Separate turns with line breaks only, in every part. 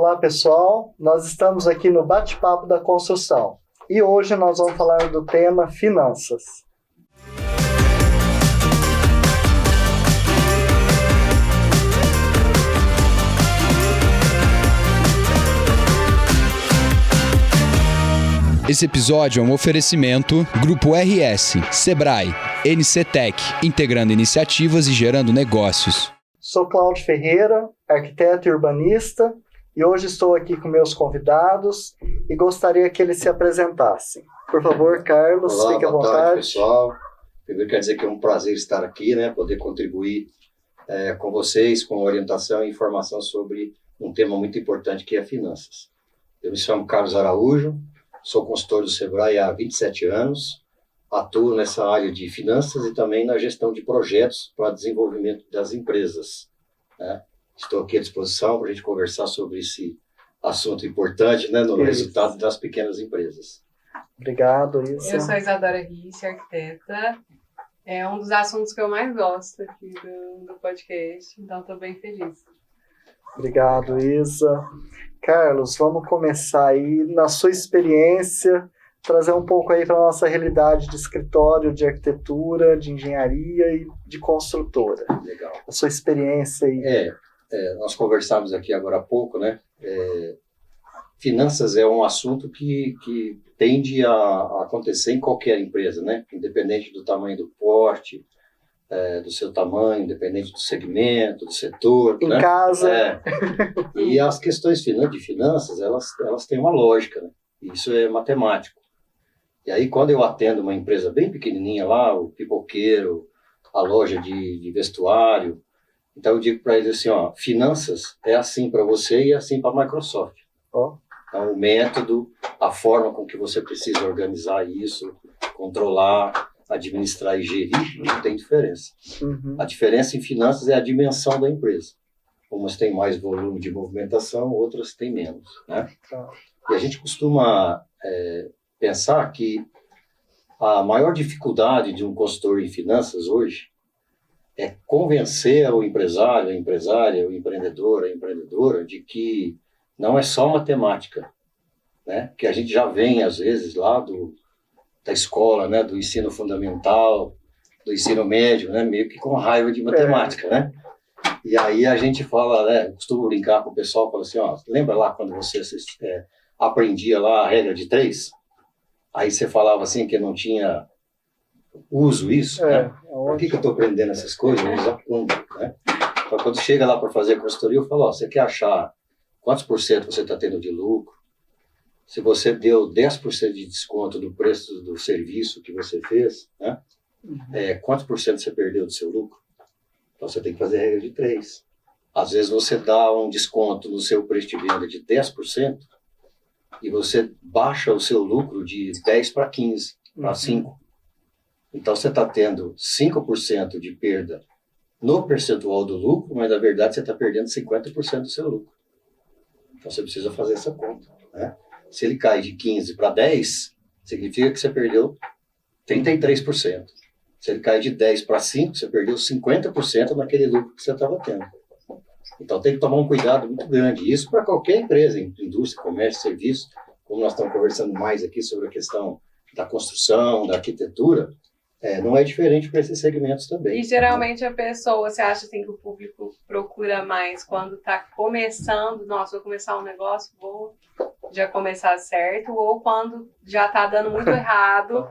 Olá pessoal, nós estamos aqui no Bate-Papo da Construção e hoje nós vamos falar do tema finanças.
Esse episódio é um oferecimento Grupo RS, Sebrae, NCTech, integrando iniciativas e gerando negócios.
Sou Cláudio Ferreira, arquiteto e urbanista, e hoje estou aqui com meus convidados e gostaria que eles se apresentassem. Por favor, Carlos,
Olá,
fique à
boa
vontade.
tarde, pessoal. Primeiro quero dizer que é um prazer estar aqui, poder contribuir com vocês, com orientação e informação sobre um tema muito importante que é finanças. Eu me chamo Carlos Araújo, sou consultor do Sebrae há 27 anos, atuo nessa área de finanças e também na gestão de projetos para desenvolvimento das empresas. Estou aqui à disposição para a gente conversar sobre esse assunto importante, no resultado das pequenas empresas.
Obrigado, Isa.
Eu sou Isadora Risse, arquiteta. É um dos assuntos que eu mais gosto aqui do podcast, então estou bem feliz.
Obrigado, Isa. Carlos, vamos começar aí na sua experiência, trazer um pouco aí para a nossa realidade de escritório, de arquitetura, de engenharia e de construtora.
Legal.
A sua experiência aí.
Nós conversamos aqui agora há pouco, finanças é um assunto que tende a acontecer em qualquer empresa, independente do tamanho do porte, do seu tamanho, independente do segmento, do setor.
Em casa.
E as questões de finanças, elas têm uma lógica, Isso é matemático. E aí, quando eu atendo uma empresa bem pequenininha lá, o pipoqueiro, a loja de vestuário, então eu digo para eles assim, finanças é assim para você e é assim para a Microsoft. Então, o método, a forma com que você precisa organizar isso, controlar, administrar e gerir, não tem diferença.
Uhum.
A diferença em finanças é a dimensão da empresa. Umas têm mais volume de movimentação, outras têm menos. E a gente costuma pensar que a maior dificuldade de um consultor em finanças hoje é convencer o empresário, a empresária, o empreendedor, a empreendedora de que não é só matemática, que a gente já vem, às vezes, lá da escola, do ensino fundamental, do ensino médio, meio que com raiva de matemática, E aí a gente fala, eu costumo brincar com o pessoal, fala assim, lembra lá quando você aprendia lá a regra de 3? Aí você falava assim que não tinha uso isso, Por que eu estou aprendendo essas coisas? Eu uso quando, Então, quando chega lá para fazer a consultoria, eu falo, você quer achar quantos por cento você está tendo de lucro? Se você deu 10% de desconto do preço do serviço que você fez, quantos por cento você perdeu do seu lucro? Então, você tem que fazer a regra de 3. Às vezes, você dá um desconto no seu preço de venda de 10% e você baixa o seu lucro de 10 para 15, para 5. Então, você está tendo 5% de perda no percentual do lucro, mas, na verdade, você está perdendo 50% do seu lucro. Então, você precisa fazer essa conta, Se ele cai de 15 para 10, significa que você perdeu 33%. Se ele cai de 10 para 5, você perdeu 50% naquele lucro que você estava tendo. Então, tem que tomar um cuidado muito grande. Isso para qualquer empresa, indústria, comércio, serviço, como nós estamos conversando mais aqui sobre a questão da construção, da arquitetura, não é diferente para esses segmentos também.
E geralmente a pessoa, você acha assim que o público procura mais quando está começando, vou começar um negócio, vou já começar certo, ou quando já está dando muito errado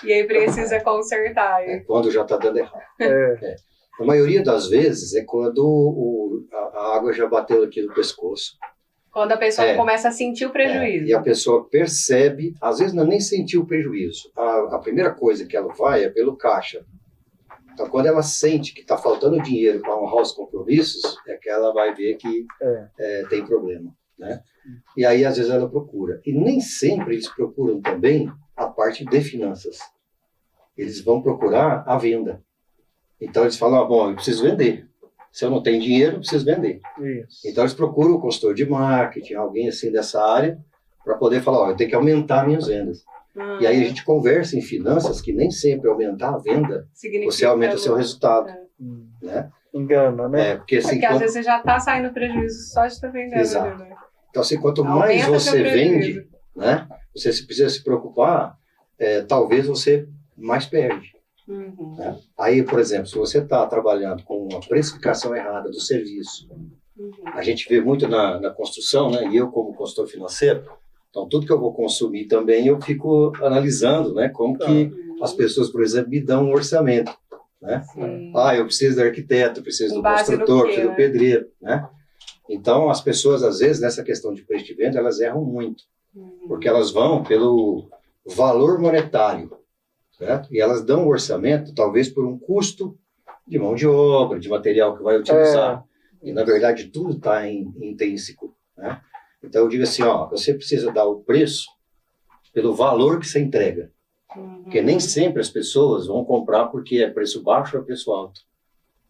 e aí precisa consertar.
Quando já está dando errado. A maioria das vezes é quando a água já bateu aqui no pescoço.
Quando a pessoa começa a sentir o prejuízo.
E a pessoa percebe, às vezes não é nem sentir o prejuízo. A primeira coisa que ela vai é pelo caixa. Então, quando ela sente que está faltando dinheiro para honrar os compromissos, é que ela vai ver que tem problema. E aí, às vezes, ela procura. E nem sempre eles procuram também a parte de finanças. Eles vão procurar a venda. Então, eles falam, eu preciso vender. Se eu não tenho dinheiro, eu preciso vender.
Isso.
Então, eles procuram o consultor de marketing, alguém assim dessa área, para poder falar, eu tenho que aumentar minhas vendas. E aí a gente conversa em finanças que nem sempre aumentar a venda, você aumenta o seu resultado. Né?
Engana, né?
Porque assim,
às vezes você já está saindo prejuízo só de estar vendendo.
Exato.
Né?
Então, assim, quanto
Aumenta
mais você
seu prejuízo.
vende, né, você precisa se preocupar, talvez você mais perde.
Uhum.
Né? Aí, por exemplo, se você está trabalhando com uma precificação errada do serviço, a gente vê muito na construção, né, e eu como consultor financeiro, então tudo que eu vou consumir também eu fico analisando, né, como que as pessoas, por exemplo, me dão um orçamento. Né?
Sim.
Eu preciso do arquiteto, eu preciso
Com
do
base no
construtor,
quê,
preciso do
né?
pedreiro, né? Então, as pessoas, às vezes, nessa questão de preço de venda, elas erram muito, porque elas vão pelo valor monetário, certo? E elas dão um orçamento, talvez, por um custo de mão de obra, de material que vai utilizar. E, na verdade, tudo está intrínseco, né? Então, eu digo assim, você precisa dar o preço pelo valor que você entrega. Porque nem sempre as pessoas vão comprar porque é preço baixo ou é preço alto.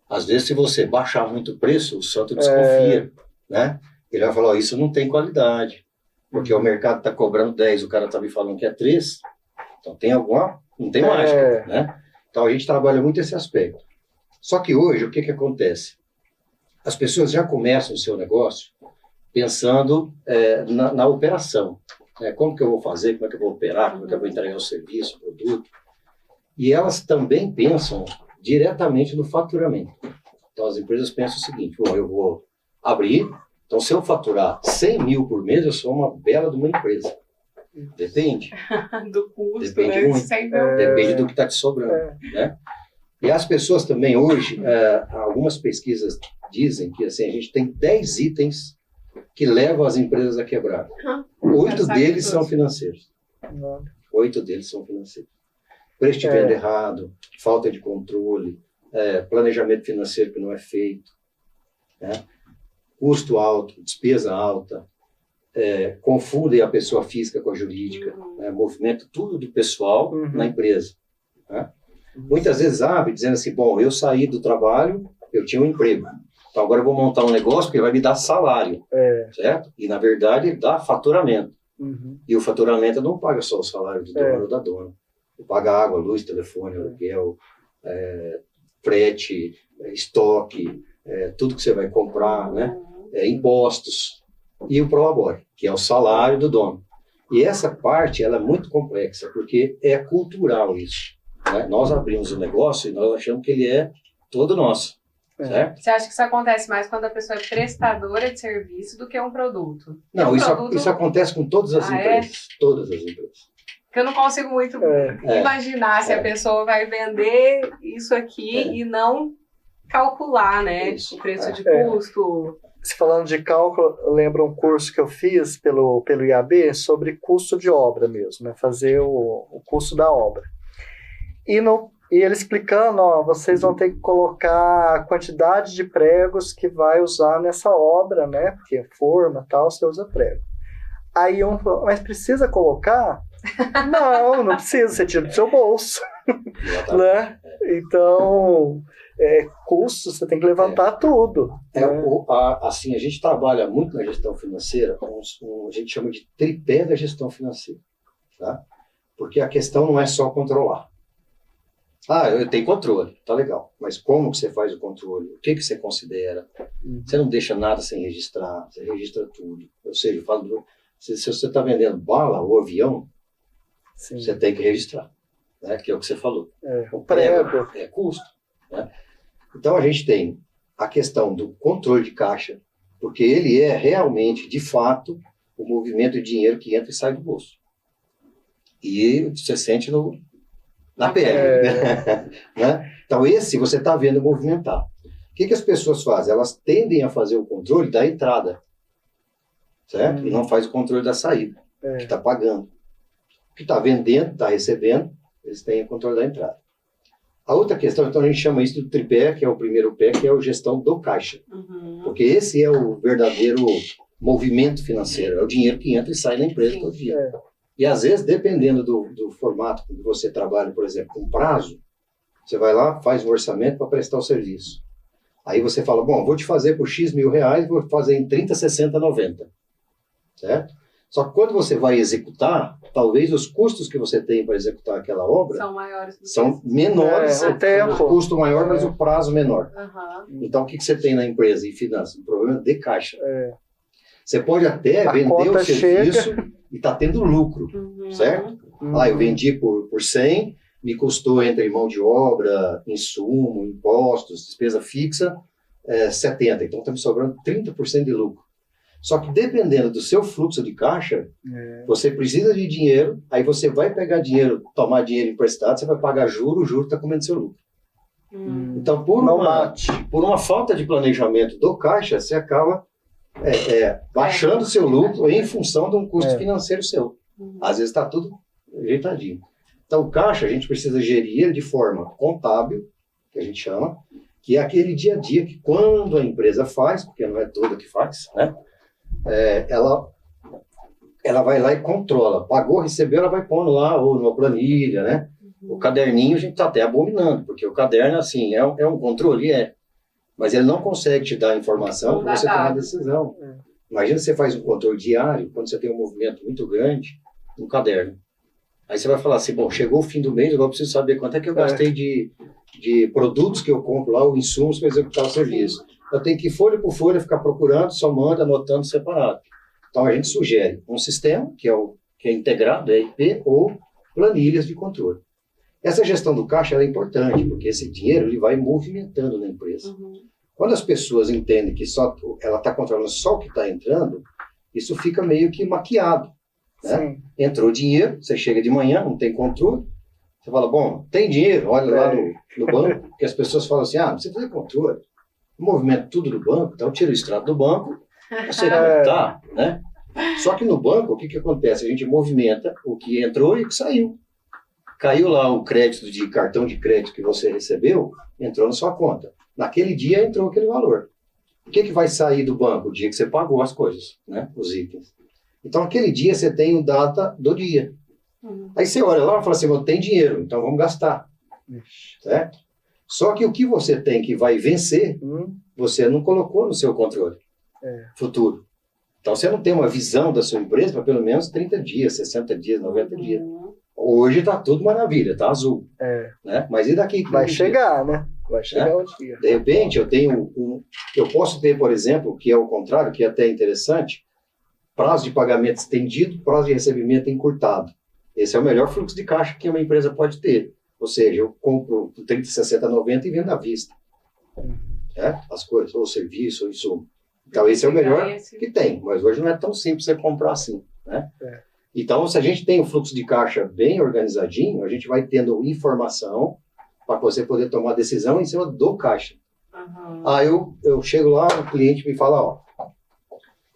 Às vezes, se você baixar muito o preço, o santo desconfia, né? Ele vai falar, isso não tem qualidade, porque o mercado está cobrando 10, o cara está me falando que é 3, então tem não tem mágica, né? Então, a gente trabalha muito esse aspecto. Só que hoje, o que acontece? As pessoas já começam o seu negócio pensando na operação. Como que eu vou fazer, como é que eu vou operar, como é que eu vou entregar o serviço, o produto. E elas também pensam diretamente no faturamento. Então, as empresas pensam o seguinte, eu vou abrir, então se eu faturar 100 mil por mês, eu sou uma bela de uma empresa. Depende.
Do custo,
Depende
né?
muito. Depende do que está te sobrando. Né? E as pessoas também hoje, algumas pesquisas dizem que assim, a gente tem 10 itens que levam as empresas a quebrar. 8 deles são financeiros. 8 deles são financeiros. Preço de venda errado, falta de controle, planejamento financeiro que não é feito, né? Custo alto, despesa alta, confundem a pessoa física com a jurídica, né? Movimento tudo do pessoal na empresa. Né? Muitas vezes abre dizendo assim, bom, eu saí do trabalho, eu tinha um emprego, então agora eu vou montar um negócio porque ele vai me dar salário, certo? E na verdade ele dá faturamento. E o faturamento não paga só o salário do dono ou da dona. Ele paga água, luz, telefone, aluguel, frete, estoque, tudo que você vai comprar, né? Impostos. E o prolabore, que é o salário do dono. E essa parte ela é muito complexa, porque é cultural isso. Né? Nós abrimos o negócio e nós achamos que ele é todo nosso. Certo?
Você acha que isso acontece mais quando a pessoa é prestadora de serviço do que um produto?
Não, isso acontece com todas as empresas. Todas as empresas.
Porque eu não consigo muito imaginar se a pessoa vai vender isso aqui e não calcular, né? Isso. O preço de custo.
Se falando de cálculo, eu lembro um curso que eu fiz pelo IAB sobre custo de obra mesmo, né? Fazer o custo da obra. E ele explicando, vocês vão ter que colocar a quantidade de pregos que vai usar nessa obra, né? Porque forma e tal, você usa prego. Aí um falou, mas precisa colocar? Não precisa, você tira do seu bolso. Né? Então, custo, você tem que levantar tudo.
Assim, a gente trabalha muito na gestão financeira, a gente chama de tripé da gestão financeira. Tá? Porque a questão não é só controlar. Eu tenho controle, tá legal. Mas como que você faz o controle? O que você considera? Você não deixa nada sem registrar, você registra tudo. Ou seja, se você está vendendo bala ou avião, você tem que registrar, né? Que é o que você falou. O prego é custo. Né? Então a gente tem a questão do controle de caixa, porque ele é realmente, de fato, o movimento de dinheiro que entra e sai do bolso. E você sente na pele. Né? Então, esse você está vendo movimentar. O que as pessoas fazem? Elas tendem a fazer o controle da entrada, certo? E não faz o controle da saída, que está pagando. O que está vendendo, está recebendo, eles têm o controle da entrada. A outra questão, então, a gente chama isso do tripé, que é o primeiro pé, que é a gestão do caixa. Porque esse é o verdadeiro movimento financeiro, é o dinheiro que entra e sai da empresa todo dia. E às vezes, dependendo do formato que você trabalha, por exemplo, com prazo, você vai lá, faz um orçamento para prestar o serviço. Aí você fala, bom, vou te fazer por X mil reais, vou fazer em 30, 60, 90. Certo? Só que quando você vai executar, talvez os custos que você tem para executar aquela obra são menores, o custo maior, mas o prazo menor. Então, o que você tem na empresa, em finanças? Um problema de caixa. Você pode até
A
vender o
conta
serviço e está tendo lucro, certo?
Uhum.
Eu vendi por 100, me custou entre mão de obra, insumo, impostos, despesa fixa, 70. Então, está me sobrando 30% de lucro. Só que dependendo do seu fluxo de caixa, você precisa de dinheiro, aí você vai pegar dinheiro, tomar dinheiro emprestado, você vai pagar juros, o juro está comendo seu lucro. Então, por uma falta de planejamento do caixa, você acaba baixando o seu lucro em função de um custo financeiro seu. Às vezes está tudo ajeitadinho. Então, o caixa, a gente precisa gerir ele de forma contábil, que a gente chama, que é aquele dia a dia que quando a empresa faz, porque não é toda que faz, né? Ela vai lá e controla. Pagou, recebeu, ela vai pondo lá, ou numa planilha, né? O caderninho a gente está até abominando, porque o caderno, assim, é um controle, mas ele não consegue te dar a informação para você tomar decisão. Imagina você faz um controle diário, quando você tem um movimento muito grande, no caderno. Aí você vai falar assim, bom, chegou o fim do mês, agora eu preciso saber quanto é que eu gastei de produtos que eu compro lá, ou insumos para executar o serviço. Eu tenho que ir folha por folha, ficar procurando, somando, anotando separado. Então a gente sugere um sistema, que é integrado, ERP, ou planilhas de controle. Essa gestão do caixa ela é importante, porque esse dinheiro ele vai movimentando na empresa. Quando as pessoas entendem que ela está controlando só o que está entrando, isso fica meio que maquiado. Né? Entrou dinheiro, você chega de manhã, não tem controle, você fala, bom, tem dinheiro, olha lá no banco, porque as pessoas falam assim, não precisa fazer controle. O movimento tudo do banco, então tira o extrato do banco, você tá, né? Só que no banco, o que acontece? A gente movimenta o que entrou e o que saiu. Caiu lá o crédito de cartão de crédito que você recebeu, entrou na sua conta. Naquele dia entrou aquele valor. O que vai sair do banco? O dia que você pagou as coisas, né? Os itens. Então, aquele dia você tem o data do dia. Aí você olha lá e fala assim, tem dinheiro, então vamos gastar. Certo? Só que o que você tem que vai vencer, você não colocou no seu controle futuro. Então, você não tem uma visão da sua empresa para pelo menos 30 dias, 60 dias, 90 dias. Hoje está tudo maravilha, está azul. Né? Mas e daqui?
Vai chegar, né? Vai chegar o dia.
De repente, eu posso ter, por exemplo, que é o contrário, que é até interessante, prazo de pagamento estendido, prazo de recebimento encurtado. Esse é o melhor fluxo de caixa que uma empresa pode ter. Ou seja, eu compro 30, 60, 90 e vendo à vista. As coisas, ou o serviço, ou insumo. Então, esse é o melhor que tem. Mas hoje não é tão simples você comprar assim. Né? Então, se a gente tem o fluxo de caixa bem organizadinho, a gente vai tendo informação para você poder tomar decisão em cima do caixa. Eu chego lá, o cliente me fala,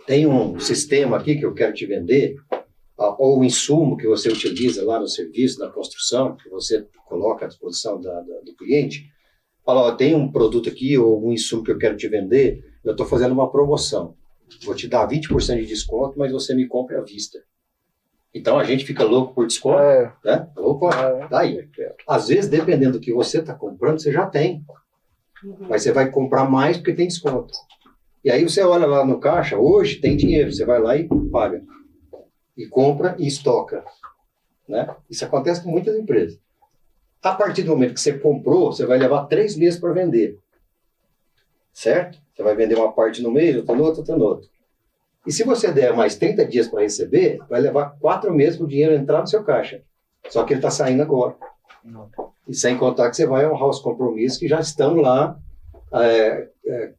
tem um sistema aqui que eu quero te vender, ou um insumo que você utiliza lá no serviço, na construção, que você coloca à disposição do cliente, fala, tem um produto aqui, ou um insumo que eu quero te vender, eu estou fazendo uma promoção. Vou te dar 20% de desconto, mas você me compra à vista. Então a gente fica louco por desconto, né? Opa, tá aí. Às vezes, dependendo do que você está comprando, você já tem. Mas você vai comprar mais porque tem desconto. E aí você olha lá no caixa, hoje tem dinheiro, você vai lá e paga. E compra e estoca. Né? Isso acontece com muitas empresas. A partir do momento que você comprou, você vai levar 3 meses para vender. Certo? Você vai vender uma parte no mês, outra no outro, outra no outro. E se você der mais 30 dias para receber, vai levar 4 meses para o dinheiro entrar no seu caixa. Só que ele está saindo agora. E sem contar que você vai honrar os compromissos que já estão lá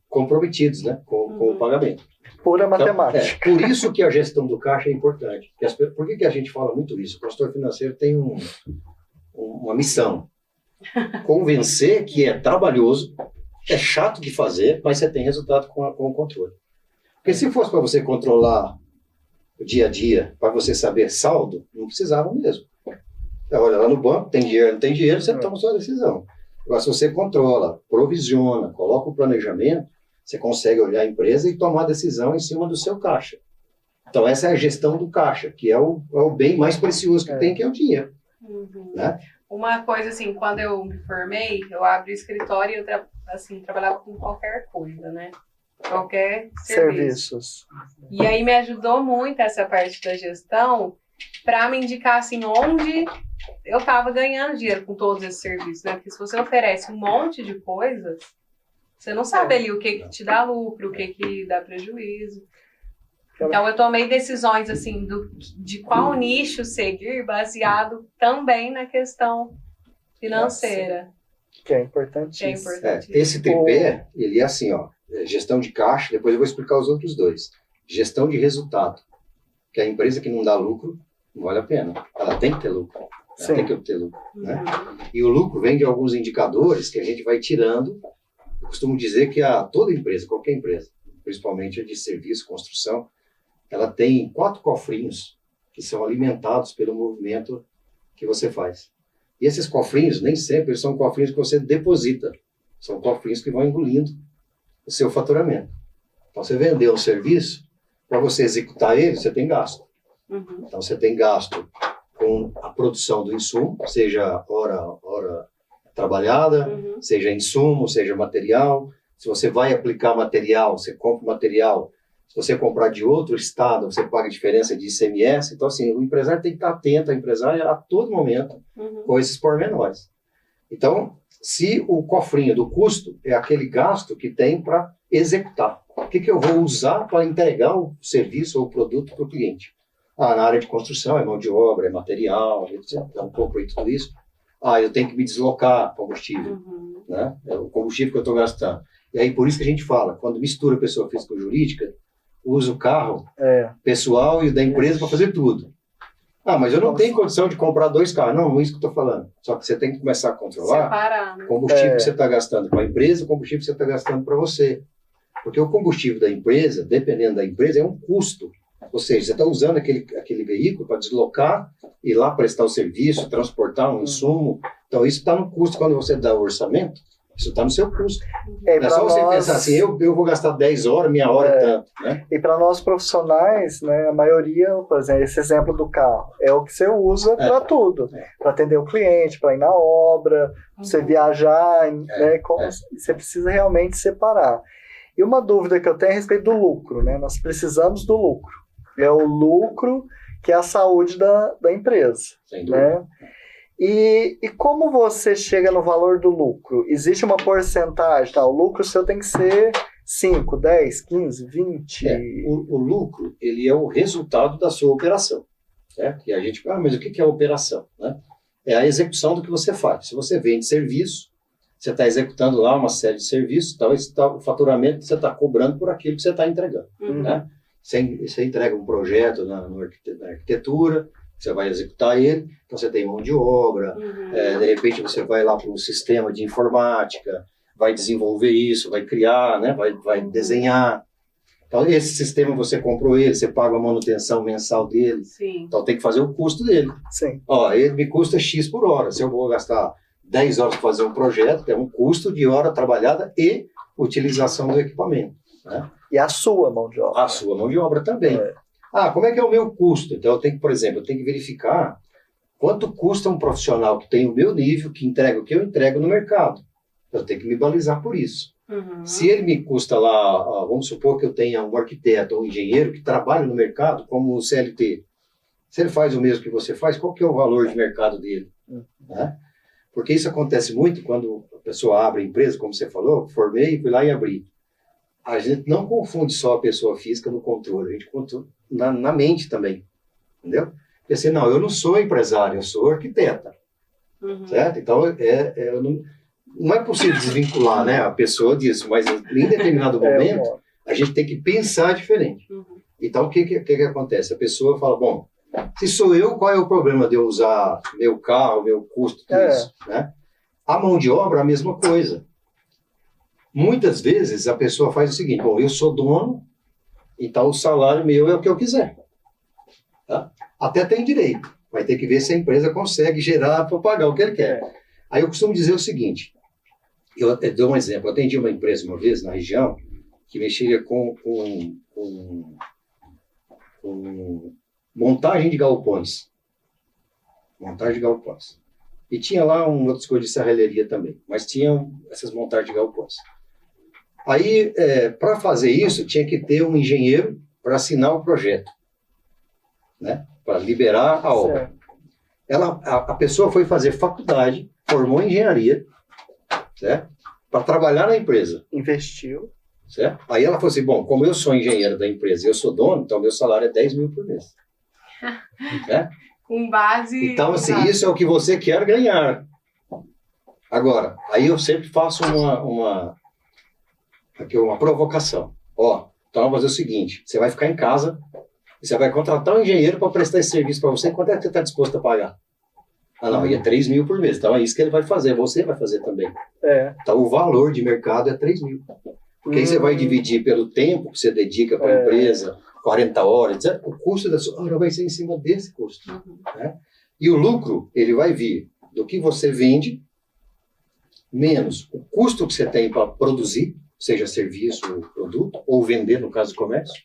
comprometidos, né, com o pagamento.
Pura matemática.
Então, por isso que a gestão do caixa é importante. Por que a gente fala muito isso? O consultor financeiro tem uma missão. Convencer que é trabalhoso, é chato de fazer, mas você tem resultado com o controle. Porque se fosse para você controlar o dia a dia, para você saber saldo, não precisava mesmo. Você olha lá no banco, tem dinheiro, não tem dinheiro, você toma sua decisão. Agora, se você controla, provisiona, coloca o planejamento, você consegue olhar a empresa e tomar decisão em cima do seu caixa. Então, essa é a gestão do caixa, que é o bem mais precioso que tem, que é o dinheiro. Né?
Uma coisa assim, quando eu me formei, eu abri o escritório e eu trabalhava com qualquer coisa, né? Qualquer serviços. E aí me ajudou muito essa parte da gestão para me indicar assim onde eu estava ganhando dinheiro com todos esses serviços, né? Porque se você oferece um monte de coisas, você não sabe ali o que te dá lucro, o que dá prejuízo. Então eu tomei decisões assim de qual nicho seguir, baseado também na questão financeira.
Que é importantíssimo.
Esse tripé, ele é assim, ó, gestão de caixa, depois eu vou explicar os outros dois. Gestão de resultado, que a empresa que não dá lucro, não vale a pena. Ela tem que ter lucro. Ela tem que obter lucro. Né? E o lucro vem de alguns indicadores que a gente vai tirando. Eu costumo dizer que toda empresa, qualquer empresa, principalmente a de serviço, construção, ela tem 4 cofrinhos que são alimentados pelo movimento que você faz. E esses cofrinhos, nem sempre são cofrinhos que você deposita. São cofrinhos que vão engolindo o seu faturamento. Então, você vendeu um serviço, para você executar ele, você tem gasto. Então, você tem gasto com a produção do insumo, seja hora trabalhada, seja insumo, seja material. Se você vai aplicar material, você compra material. Se você comprar de outro estado, você paga a diferença de ICMS. Então, assim, o empresário tem que estar atento, a empresária, a todo momento, com esses pormenores. Então, se o cofrinho do custo é aquele gasto que tem para executar, o que eu vou usar para entregar o serviço ou o produto para o cliente? Na área de construção, é mão de obra, é material, é um pouco aí tudo isso. Eu tenho que me deslocar, combustível. Né? É o combustível que eu estou gastando. E aí, por isso que a gente fala, quando mistura pessoa física ou jurídica, usa o carro pessoal e da empresa para fazer tudo. Mas eu não tenho condição de comprar 2 carros. Não, é isso que eu estou falando. Só que você tem que começar a controlar o combustível que você está gastando para a empresa, o combustível que você está gastando para você. Porque o combustível da empresa, dependendo da empresa, é um custo. Ou seja, você está usando aquele veículo para deslocar, ir lá prestar o serviço, transportar um insumo. Então, isso está no custo. Quando você dá o orçamento, isso está no seu custo. Não é só você pensar assim, eu vou gastar 10 horas, minha hora é tanto. Né?
E para nós profissionais, né, a maioria, por exemplo, esse exemplo do carro, é o que você usa para tudo. Para atender o cliente, para ir na obra, você viajar, né, você precisa realmente separar. E uma dúvida que eu tenho é a respeito do lucro. Né? Nós precisamos do lucro. É o lucro que é a saúde da empresa.
Sem dúvida.
Né? E como você chega no valor do lucro? Existe uma porcentagem, o lucro seu tem que ser 5, 10, 15, 20?
O lucro, ele é o resultado da sua operação. Certo? E a gente fala, mas o que é a operação? Né? É a execução do que você faz. Se você vende serviço, você está executando lá uma série de serviços, então o faturamento que você está cobrando por aquilo que você está entregando. Né? Você entrega um projeto na arquitetura, você vai executar ele, então você tem mão de obra, de repente você vai lá para um sistema de informática, vai desenvolver isso, vai criar, né, vai desenhar. Então esse sistema você comprou ele, você paga a manutenção mensal dele, então tem que fazer o custo dele. Ele me custa X por hora, se eu vou gastar 10 horas para fazer um projeto, tem um custo de hora trabalhada e utilização do equipamento. Né?
E a sua mão de obra.
A sua mão de obra também. Como é que é o meu custo? Então, eu tenho que, por exemplo, eu tenho que verificar quanto custa um profissional que tem o meu nível, que entrega o que eu entrego no mercado. Eu tenho que me balizar por isso. Se ele me custa lá, vamos supor que eu tenha um arquiteto ou um engenheiro que trabalha no mercado como o CLT. Se ele faz o mesmo que você faz, qual que é o valor de mercado dele? Né? Porque isso acontece muito quando a pessoa abre a empresa, como você falou, formei, fui lá e abri. A gente não confunde só a pessoa física no controle, a gente controla na mente também, entendeu? Porque assim, não, eu não sou empresário, eu sou arquiteta, certo? Então, não é possível desvincular, né, a pessoa disso, mas em determinado momento, a gente tem que pensar diferente. Então, o que acontece? A pessoa fala, bom, se sou eu, qual é o problema de eu usar meu carro, meu custo, tudo isso, né? A mão de obra, a mesma coisa. Muitas vezes a pessoa faz o seguinte, bom, eu sou dono, então o salário meu é o que eu quiser. Tá? Até tem direito, vai ter que ver se a empresa consegue gerar para pagar o que ele quer. Aí eu costumo dizer o seguinte, eu dou um exemplo, eu atendi uma empresa uma vez na região, que mexia com montagem de galpões. Montagem de galpões. E tinha lá outras coisas de serralheria também, mas tinham essas montagens de galpões. Aí, para fazer isso, tinha que ter um engenheiro para assinar o projeto, né? Para liberar a obra. A pessoa foi fazer faculdade, formou em engenharia, certo? Para trabalhar na empresa.
Investiu.
Certo? Aí ela falou assim, bom, como eu sou engenheiro da empresa e eu sou dono, então meu salário é 10 mil por mês.
Com base...
Então, assim, isso é o que você quer ganhar. Agora, aí eu sempre faço uma provocação. Ó, então vamos fazer o seguinte, você vai ficar em casa e você vai contratar um engenheiro para prestar esse serviço para você, quanto é que você está disposto a pagar? Ah, não, e é 3 mil por mês. Então é isso que ele vai fazer, você vai fazer também. Então o valor de mercado é 3 mil. Porque aí você vai dividir pelo tempo que você dedica para a empresa, 40 horas, etc. O custo da sua hora vai ser em cima desse custo. Né? E o lucro, ele vai vir do que você vende, menos o custo que você tem para produzir, seja serviço ou produto, ou vender, no caso do comércio.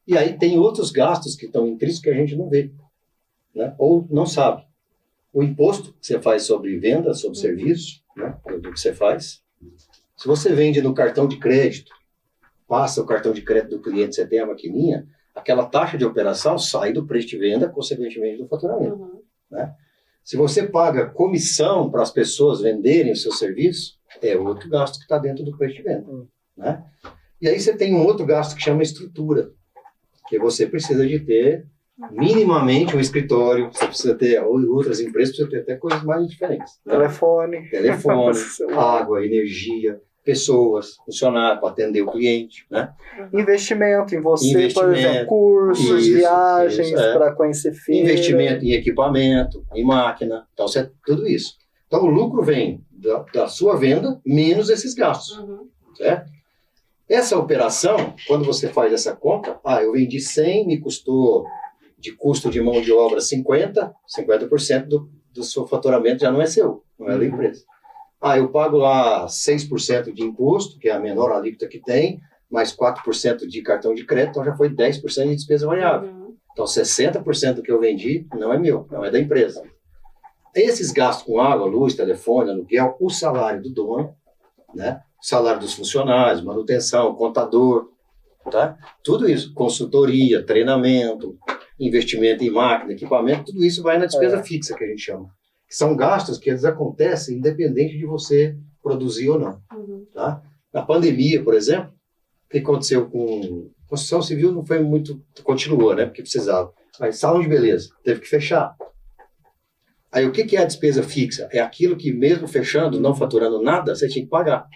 E aí tem outros gastos que estão intrínsecos que a gente não vê, né? Ou não sabe. O imposto que você faz sobre venda, sobre serviço, né? Do que você faz. Se você vende no cartão de crédito, passa o cartão de crédito do cliente, você tem a maquininha, aquela taxa de operação sai do preço de venda, consequentemente do faturamento. Né? Se você paga comissão para as pessoas venderem o seu serviço, é outro gasto que está dentro do preço de venda. Né? E aí você tem um outro gasto que chama estrutura, que você precisa de ter minimamente um escritório, você precisa ter, ou outras empresas precisam ter até coisas mais diferentes. Né? Telefone, água, energia, pessoas, funcionários para atender o cliente. Né?
Investimento em você, por exemplo, cursos, viagens para conhecer feira.
Investimento em equipamento, em máquina, então, tudo isso. Então o lucro vem da sua venda menos esses gastos. Certo? Essa operação, quando você faz essa conta, eu vendi 100, me custou de custo de mão de obra 50% do seu faturamento já não é seu, não é da empresa. Eu pago lá 6% de imposto, que é a menor alíquota que tem, mais 4% de cartão de crédito, então já foi 10% de despesa variável. Então 60% do que eu vendi não é meu, não é da empresa. Esses gastos com água, luz, telefone, aluguel, o salário do dono, né? O salário dos funcionários, manutenção, contador, tá? Tudo isso, consultoria, treinamento, investimento em máquina, equipamento, tudo isso vai na despesa fixa, que a gente chama. São gastos que eles acontecem independente de você produzir ou não. Tá? Na pandemia, por exemplo, o que aconteceu com... A construção civil não foi muito... Continuou, né? Porque precisava. Mas salão de beleza, teve que fechar. Aí o que é a despesa fixa? É aquilo que mesmo fechando, não faturando nada, você tinha que pagar.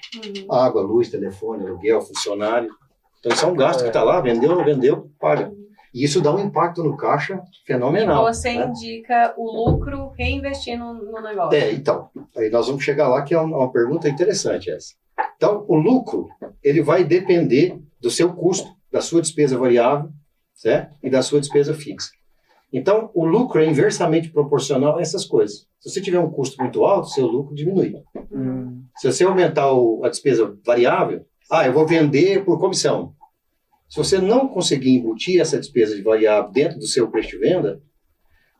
Água, luz, telefone, aluguel, funcionário. Então isso é um gasto que está lá, vendeu, não vendeu, paga. E isso dá um impacto no caixa fenomenal.
E você indica o lucro reinvestindo no negócio.
Então. Aí nós vamos chegar lá, que é uma pergunta interessante essa. Então, o lucro, ele vai depender do seu custo, da sua despesa variável, certo? E da sua despesa fixa. Então, o lucro é inversamente proporcional a essas coisas. Se você tiver um custo muito alto, seu lucro diminui. Se você aumentar a despesa variável, eu vou vender por comissão. Se você não conseguir embutir essa despesa de variável dentro do seu preço de venda,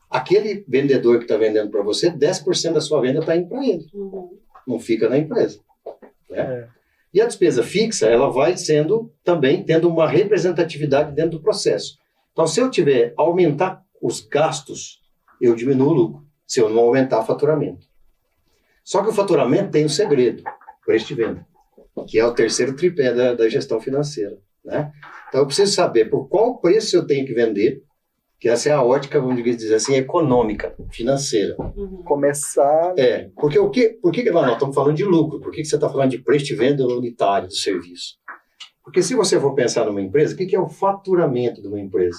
aquele vendedor que está vendendo para você, 10% da sua venda está indo para ele. Não fica na empresa. Né? E a despesa fixa, ela vai sendo também tendo uma representatividade dentro do processo. Então, se eu tiver aumentar os gastos, eu diminuo o lucro, se eu não aumentar o faturamento. Só que o faturamento tem um segredo, preço de venda, que é o terceiro tripé da gestão financeira. Né? Então eu preciso saber por qual preço eu tenho que vender, que essa é a ótica, vamos dizer assim, econômica, financeira.
Começar...
Porque por que nós estamos falando de lucro? Por que você está falando de preço de venda unitário do serviço? Porque se você for pensar numa empresa, o que é o faturamento de uma empresa?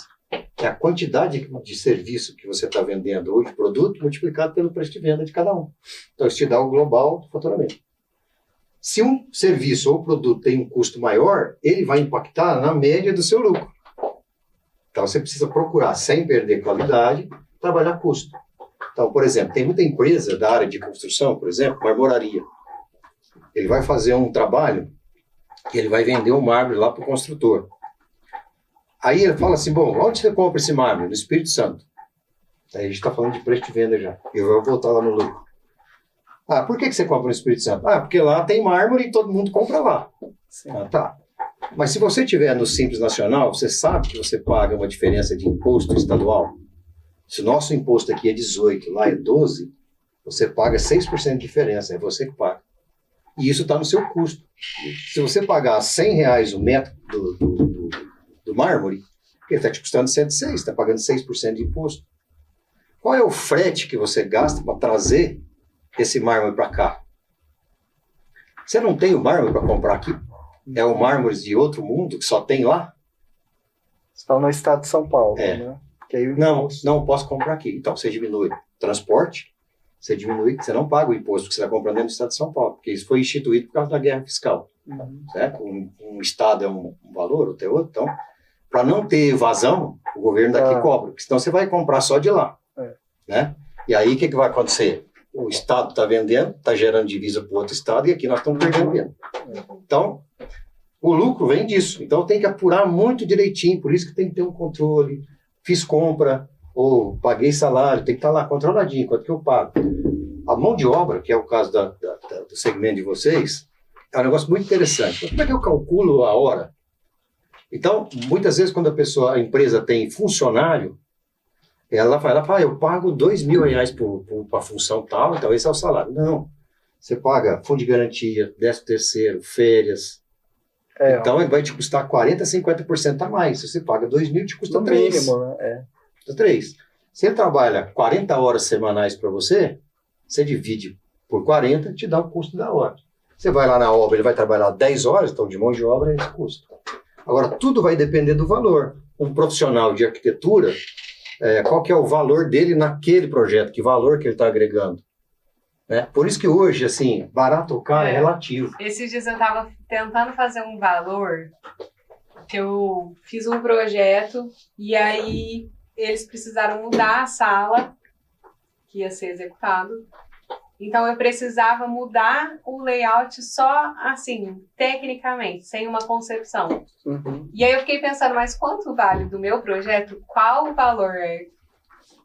É a quantidade de serviço que você está vendendo ou de produto multiplicado pelo preço de venda de cada um. Então isso te dá o global do faturamento. Se um serviço ou produto tem um custo maior, ele vai impactar na média do seu lucro. Então, você precisa procurar, sem perder qualidade, trabalhar custo. Então, por exemplo, tem muita empresa da área de construção, por exemplo, marmoraria. Ele vai fazer um trabalho que ele vai vender um mármore lá para o construtor. Aí ele fala assim, bom, onde você compra esse mármore? No Espírito Santo. Aí a gente está falando de preço de venda já. E eu vou voltar lá no lucro. Por que você compra no Espírito Santo? Porque lá tem mármore e todo mundo compra lá. Tá. Mas se você tiver no Simples Nacional, você sabe que você paga uma diferença de imposto estadual? Se o nosso imposto aqui é 18, lá é 12, você paga 6% de diferença, é você que paga. E isso está no seu custo. Se você pagar R$100 o metro do mármore, ele está te custando 106, está pagando 6% de imposto. Qual é o frete que você gasta para trazer esse mármore para cá? Você não tem o mármore para comprar aqui? É o mármore de outro mundo que só tem lá?
Você está no estado de São Paulo,
É.
né? Que aí
Não posso comprar aqui. Então você diminui o transporte, você não paga o imposto que você está comprando dentro do estado de São Paulo, porque isso foi instituído por causa da guerra fiscal. Certo? Um estado é um valor, outro é outro. Então, para não ter evasão, o governo daqui cobra, porque senão você vai comprar só de lá. Né? E aí o que vai acontecer? O estado está vendendo, está gerando divisa para o outro estado e aqui nós estamos perdendo. Então, o lucro vem disso. Então tem que apurar muito direitinho, por isso que tem que ter um controle. Fiz compra, ou paguei salário, tem que estar lá controladinho, quanto que eu pago. A mão de obra, que é o caso do segmento de vocês, é um negócio muito interessante. Como é que eu calculo a hora? Então, muitas vezes quando a empresa tem funcionário, ela fala, eu pago R$2.000 para a função tal, então esse é o salário. Não, você paga fundo de garantia, 13º, férias. Então ele vai te custar 40%, 50% a mais. Se você paga R$2.000, te custa 3.
Mínimo, né?
Custa 3. Se ele trabalha 40 horas semanais para você divide por 40, te dá o custo da hora. Você vai lá na obra, ele vai trabalhar 10 horas, então de mão de obra é esse custo. Agora, tudo vai depender do valor. Um profissional de arquitetura, qual que é o valor dele naquele projeto, que valor que ele está agregando. Né? Por isso que hoje, assim, barato ou caro é relativo.
Esses dias eu estava tentando fazer um valor, que eu fiz um projeto, e aí eles precisaram mudar a sala que ia ser executado. Então eu precisava mudar o layout só assim, tecnicamente, sem uma concepção. E aí eu fiquei pensando, mas quanto vale do meu projeto? Qual o valor é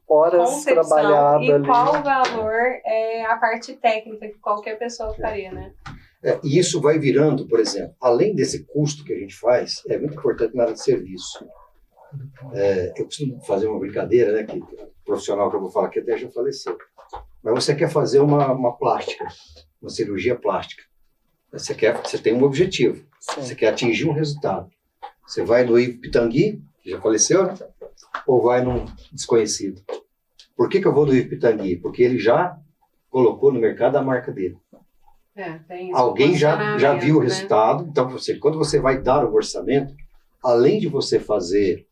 horas trabalhadas
e
ali.
qual o valor é a parte técnica que qualquer pessoa faria, né?
E isso vai virando, por exemplo, além desse custo que a gente faz, é muito importante na área de serviço. Eu costumo fazer uma brincadeira, né, que o profissional que eu vou falar aqui até já faleceu. Mas você quer fazer uma plástica, uma cirurgia plástica. Você tem um objetivo, você quer atingir um resultado. Você vai no Ivo Pitangui, que já faleceu, né? Ou vai num desconhecido? Por que eu vou no Ivo Pitangui? Porque ele já colocou no mercado a marca dele. Alguém já viu o resultado. Então, quando você vai dar o orçamento, além de você fazer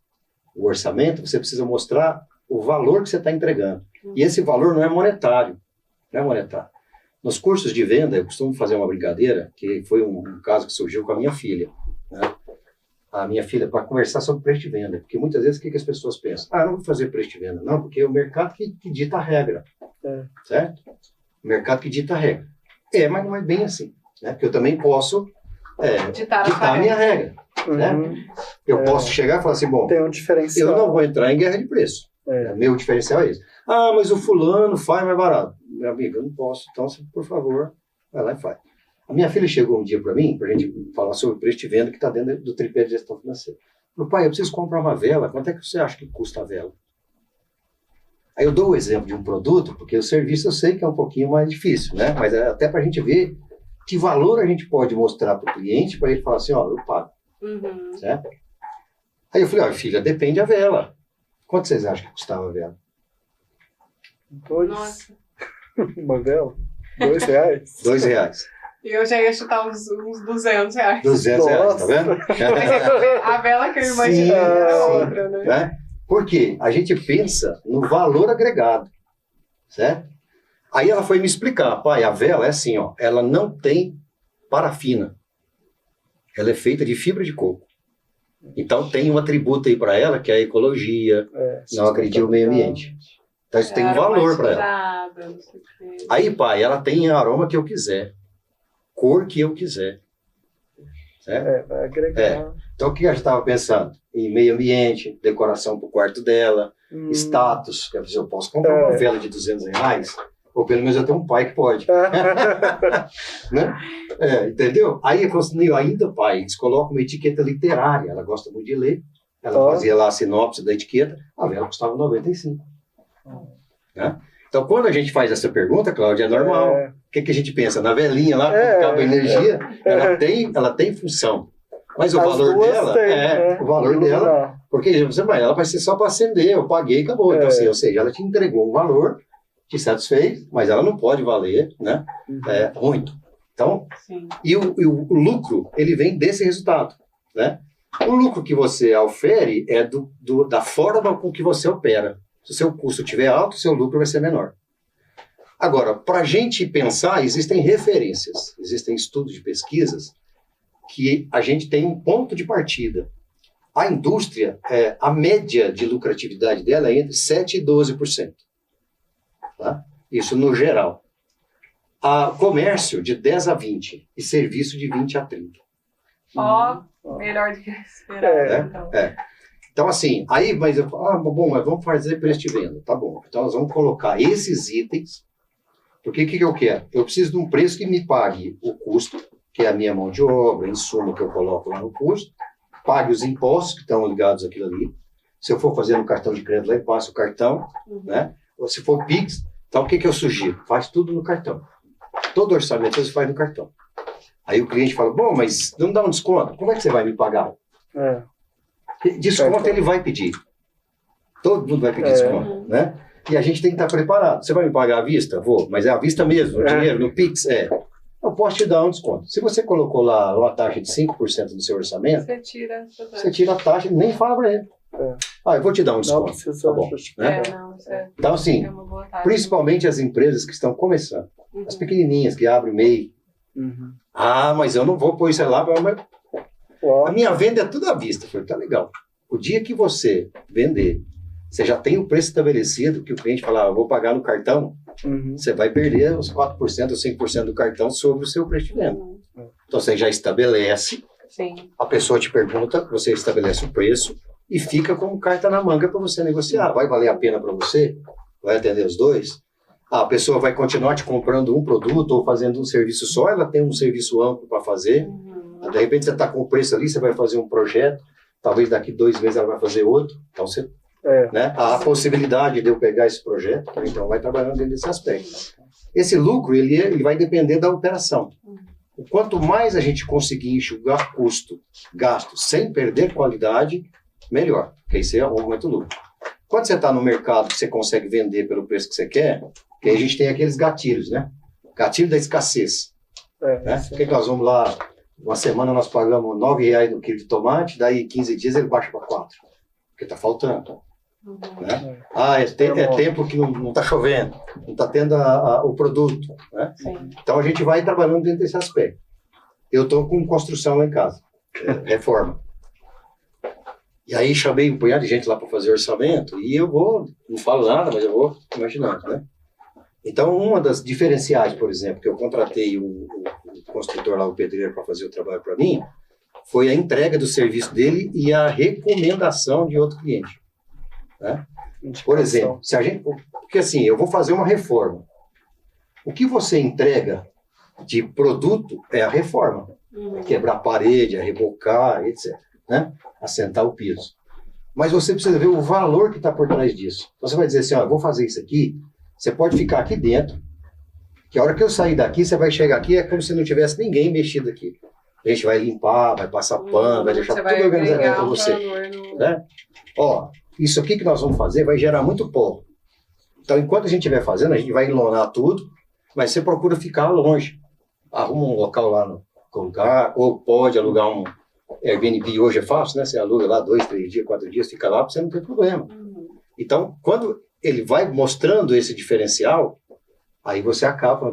o orçamento, você precisa mostrar o valor que você está entregando. E esse valor não é monetário. Não é monetário. Nos cursos de venda, eu costumo fazer uma brincadeira, que foi um caso que surgiu com a minha filha. Né? A minha filha, para conversar sobre preço de venda. Porque muitas vezes o que as pessoas pensam? Não vou fazer preço de venda. Não, porque é o mercado que dita a regra. Certo? O mercado que dita a regra. Mas não é bem assim. Né? Porque eu também posso ditar a minha regra. Né? Eu posso chegar e falar assim, bom,
tem um diferencial.
Eu não vou entrar em guerra de preço. Meu diferencial é esse. Mas o fulano faz mais barato. Meu amigo, eu não posso. Então, por favor, vai lá e faz. A minha filha chegou um dia para mim, para a gente falar sobre o preço de venda que está dentro do tripé de gestão financeira. Falou, pai, eu preciso comprar uma vela. Quanto é que você acha que custa a vela? Aí eu dou o exemplo de um produto, porque o serviço eu sei que é um pouquinho mais difícil, né? Mas é até para a gente ver que valor a gente pode mostrar para o cliente, para ele falar assim, eu pago. Certo? Aí eu falei, filha, depende da vela. Quanto vocês acham que custava a vela?
2.
Nossa.
Uma vela? R$2?
R$2.
Eu já ia chutar uns R$200.
R$200, tá vendo?
A vela que eu imaginei era outra, né?
Por quê? A gente pensa no valor agregado, certo? Aí ela foi me explicar, pai, a vela é assim, ela não tem parafina. Ela é feita de fibra de coco. Então tem um atributo aí para ela, que é a ecologia, não agredir o meio ambiente. Então isso tem um valor para ela. Aí, pai, ela tem aroma que eu quiser, cor que eu quiser. Certo?
Vai agregar.
Então o que a gente estava pensando? Em meio ambiente, decoração para o quarto dela, status. Quer dizer, eu posso comprar uma vela de R$200, ou pelo menos eu tenho um pai que pode. Né? Entendeu? Aí eu falei assim, ainda, pai, eles colocam uma etiqueta literária. Ela gosta muito de ler. Ela fazia lá a sinopse da etiqueta. A vela custava R$95. Né? Então, quando a gente faz essa pergunta, Cláudia, é normal. O que a gente pensa? Na velhinha lá, quando acaba a energia, ela tem função. Mas o valor dela, o valor dela, porque ela vai ser só para acender, eu paguei e acabou. Então, assim, ou seja, ela te entregou um valor, te satisfez, mas ela não pode valer, né? Muito. Então, e o lucro, ele vem desse resultado, né? O lucro que você aufere é da forma com que você opera. Se o seu custo estiver alto, o seu lucro vai ser menor. Agora, para a gente pensar, existem referências, existem estudos de pesquisas que a gente tem um ponto de partida. A indústria, a média de lucratividade dela é entre 7% e 12%. Tá? Isso no geral. Comércio de 10 a 20% e serviço de 20 a 30%.
Melhor do que esperar. Então.
Então, assim, aí, mas vamos fazer preço de venda. Tá bom. Então, nós vamos colocar esses itens, porque o que eu quero? Eu preciso de um preço que me pague o custo, que é a minha mão de obra, insumo que eu coloco lá no custo, pague os impostos que estão ligados àquilo ali. Se eu for fazer no cartão de crédito, lá eu passo o cartão, né? Ou se for Pix, então o que eu sugiro? Faz tudo no cartão. Todo orçamento você faz no cartão. Aí o cliente fala, bom, mas não dá um desconto? Como é que você vai me pagar? Desconto ele vai pedir. Todo mundo vai pedir desconto, né? E a gente tem que estar preparado. Você vai me pagar à vista? Vou, mas é à vista mesmo, no dinheiro, no Pix? Eu posso te dar um desconto. Se você colocou lá uma taxa de 5% no seu orçamento, você tira a taxa e nem fala para ele. Eu vou te dar um desconto. Tá bom, né? Então, assim, principalmente as empresas que estão começando, as pequenininhas que abrem o MEI. Mas eu não vou pôr isso lá. A minha venda é tudo à vista. Eu falei, tá legal. O dia que você vender, você já tem o preço estabelecido, que o cliente fala, eu vou pagar no cartão, você vai perder os 4% ou 5% do cartão sobre o seu preço de venda. Então você já estabelece, a pessoa te pergunta, você estabelece o preço e fica como carta na manga para você negociar. Vai valer a pena para você? Vai atender os dois? A pessoa vai continuar te comprando um produto ou fazendo um serviço só, ela tem um serviço amplo para fazer. De repente você está com o preço ali, você vai fazer um projeto, talvez daqui 2 meses ela vai fazer outro. Então você... né? Há a possibilidade de eu pegar esse projeto, então vai trabalhando dentro desse aspecto. Esse lucro, ele vai depender da operação. Quanto mais a gente conseguir enxugar gasto, sem perder qualidade, melhor, porque aí você aumenta o lucro. Quando você está no mercado que você consegue vender pelo preço que você quer, que aí a gente tem aqueles gatilhos, né? Gatilho da escassez. Né? Por que nós vamos lá, uma semana nós pagamos R$9 no quilo de tomate, daí 15 dias ele baixa para 4, porque está faltando. Né? É tempo que não está chovendo, não está tendo o produto, né? Então a gente vai trabalhando dentro desse aspecto. Eu estou com construção lá em casa, reforma, e aí chamei um punhado de gente lá para fazer orçamento e eu não falo nada, mas eu vou imaginando, né? Então uma das diferenciais, por exemplo, que eu contratei o construtor lá, o pedreiro, para fazer o trabalho para mim, foi a entrega do serviço dele e a recomendação de outro cliente. Né? Por exemplo, porque assim, eu vou fazer uma reforma. O que você entrega de produto é a reforma. É quebrar a parede, é rebocar, etc. Né? Assentar o piso. Mas você precisa ver o valor que está por trás disso. Você vai dizer assim, eu vou fazer isso aqui, você pode ficar aqui dentro, que a hora que eu sair daqui, você vai chegar aqui, é como se não tivesse ninguém mexido aqui. A gente vai limpar, vai passar pano, vai deixar tudo organizado para você. Né? Isso aqui que nós vamos fazer vai gerar muito pó. Então, enquanto a gente estiver fazendo, a gente vai enlonar tudo, mas você procura ficar longe. Arruma um local lá no lugar, ou pode alugar um Airbnb, hoje é fácil, né? Você aluga lá 2, 3 dias, 4 dias, fica lá, para você não ter problema. Então, quando ele vai mostrando esse diferencial, aí você acaba,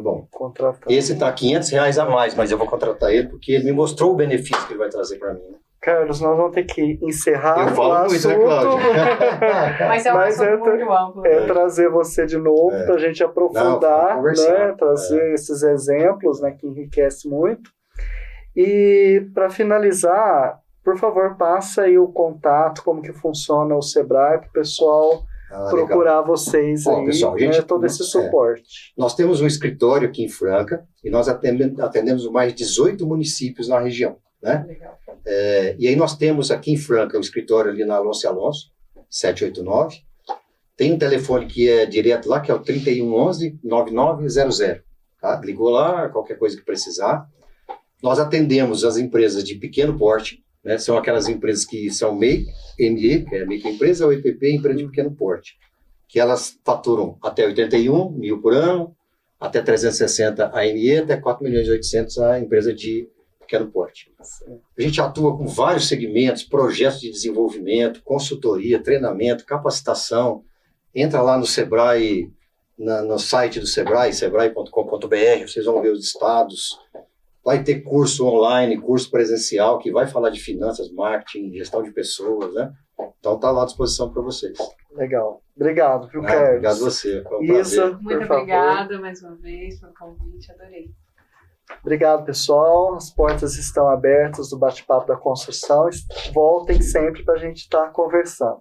esse está R$500 a mais, mas eu vou contratar ele porque ele me mostrou o benefício que ele vai trazer para mim. Né?
Carlos, nós vamos ter que encerrar.
Eu falo muito, né, Cláudia?
Mas é um assunto muito amplo.
Trazer você de novo para a gente aprofundar, né? Trazer esses exemplos, né, que enriquece muito. E para finalizar, por favor, passa aí o contato, como que funciona o Sebrae, para o pessoal procurar vocês aí,
pessoal,
todo esse suporte.
Nós temos um escritório aqui em Franca e nós atendemos mais de 18 municípios na região. Né? E aí nós temos aqui em Franca o escritório ali na Alonso 789, Tem um telefone que é direto lá, que é o 3111-9900. Tá? Ligou lá, qualquer coisa que precisar. Nós atendemos as empresas de pequeno porte, né? São aquelas empresas que são MEI, ME, que é microempresa, ou EPP, empresa de pequeno porte, que elas faturam até 81 mil por ano, até 360 a ANE, até 4.800.000 a empresa de pequeno porte. A gente atua com vários segmentos, projetos de desenvolvimento, consultoria, treinamento, capacitação. Entra lá no Sebrae, no site do Sebrae, sebrae.com.br, vocês vão ver os estados. Vai ter curso online, curso presencial, que vai falar de finanças, marketing, gestão de pessoas, né? Então está lá à disposição para vocês.
Legal. Obrigado, viu, Carlos?
Obrigado a você. Foi um prazer.
Muito obrigada mais uma vez pelo convite, adorei.
Obrigado, pessoal. As portas estão abertas do Bate-Papo da Construção. Voltem sempre para a gente estar conversando.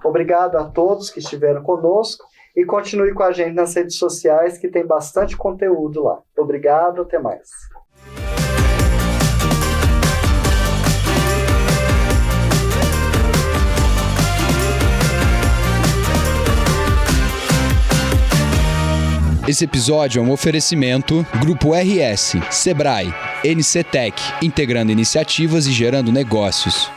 Obrigado a todos que estiveram conosco e continue com a gente nas redes sociais, que tem bastante conteúdo lá. Obrigado, até mais.
Esse episódio é um oferecimento Grupo RS, Sebrae, NCTech, integrando iniciativas e gerando negócios.